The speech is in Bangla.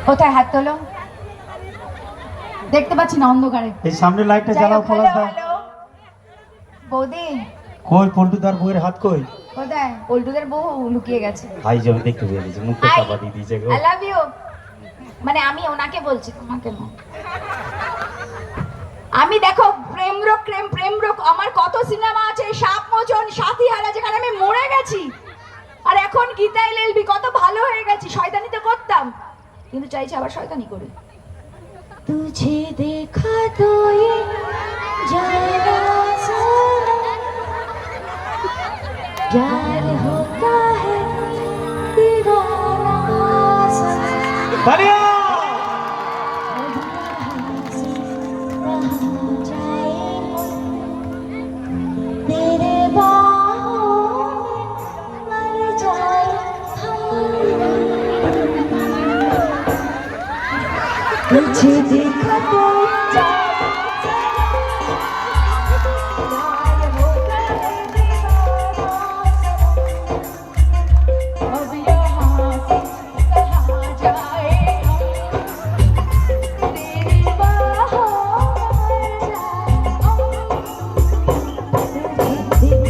কোথায় হাত তোলো? দেখতে পাচ্ছি না অন্ধকারে। এই সামনে লাইটটা জ্বালাও পলাশদা। বৌদি কই পল্টুদার বউয়ের হাত কই? কোথায়? পল্টুদের বউ লুকিয়ে গেছে। ভাই যাবে দেখতে পেয়েছি মুখটা চাপা দিয়ে দিয়েছে গো। I love you. মানে আমি ওনাকে বলছি, তোমাকে না। আমি দেখো প্রেম রোগ আমার কত সিনেমা আছে, সাপ মোচন, সাথীহারা, যেখানে আমি মরে গেছি। আর এখন গীতা এলএলবি, কত ভালো হয়ে গেছি। শয়তানি তো করতাম, কিন্তু চাইছি আবার শয়তানি করি। তুঝে দেখা তো ये जाना प्यार होता है दीवाना দাঁড়িয়ে तेरे बाहों में मर जाए हम। तुझे देखा तो